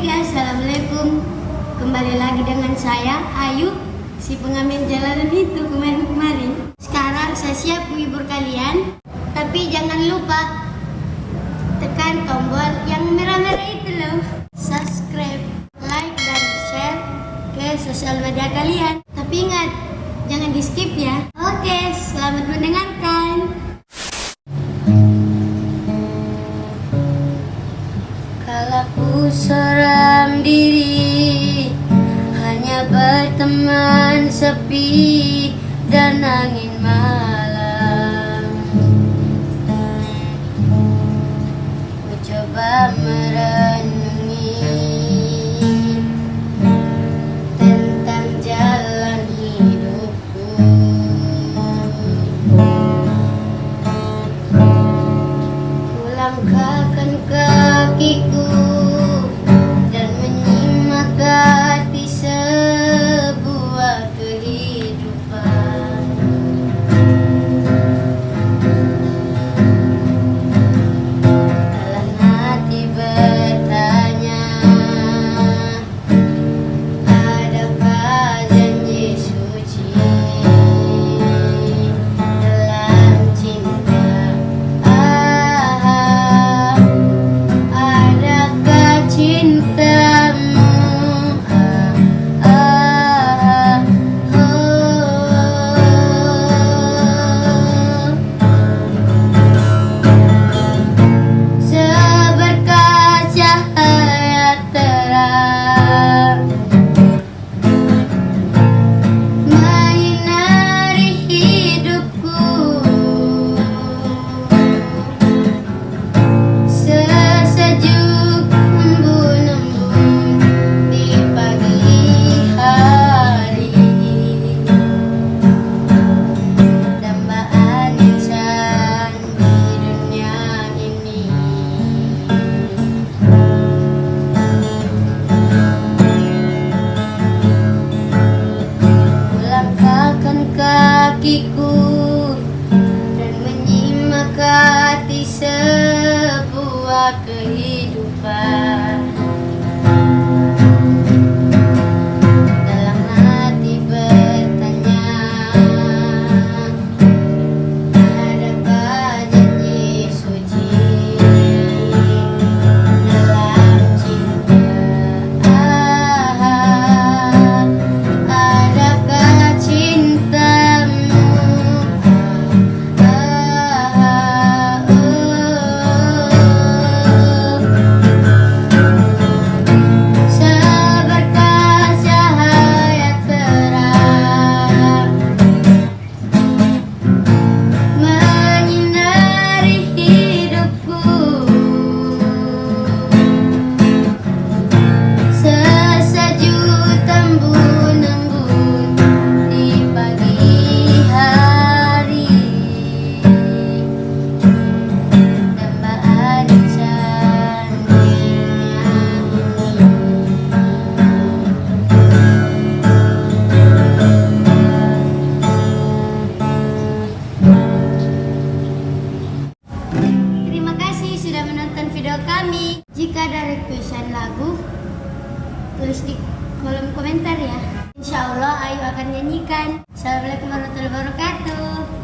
Hai guys, assalamualaikum. Kembali lagi dengan saya Ayu, si pengamen jalanan itu kemarin. Sekarang saya siap menghibur kalian, tapi jangan lupa tekan tombol yang merah-merah itu loh. Subscribe, like, dan share ke sosial media kalian. Tapi ingat, jangan di skip ya. Oke, selamat mendengarkan. Kala ku seorang diri, hanya berteman sepi dan angin malam. Ku coba merenungi tentang jalan hidupku. Ku langkahkan kakiku dan menyemakati sebuah kehidupan. Dalam hati bertanya, adakah janji suci dalam cinta? Adakah cintamu? Seberkas cahaya terang menyinari hidupku. Sesejuk embun-embun di pagi hari, dambaan insan di dunia ini. Kulangkahkan kakiku dan menyemakati sebuah kehidupan. Dalam hati bertanya, adakah janji suci dalam cinta? Adakah cintamu? Seberkas cahaya terang menyinari hidupku. Sesejuk embun-embun di pagi hari, dambaan insan di dunia ini. Terima kasih sudah menonton video kami. Jika ada requestan lagu, tulis di kolom komentar ya. Insya Allah Ayu akan nyanyikan. Assalamualaikum warahmatullahi wabarakatuh.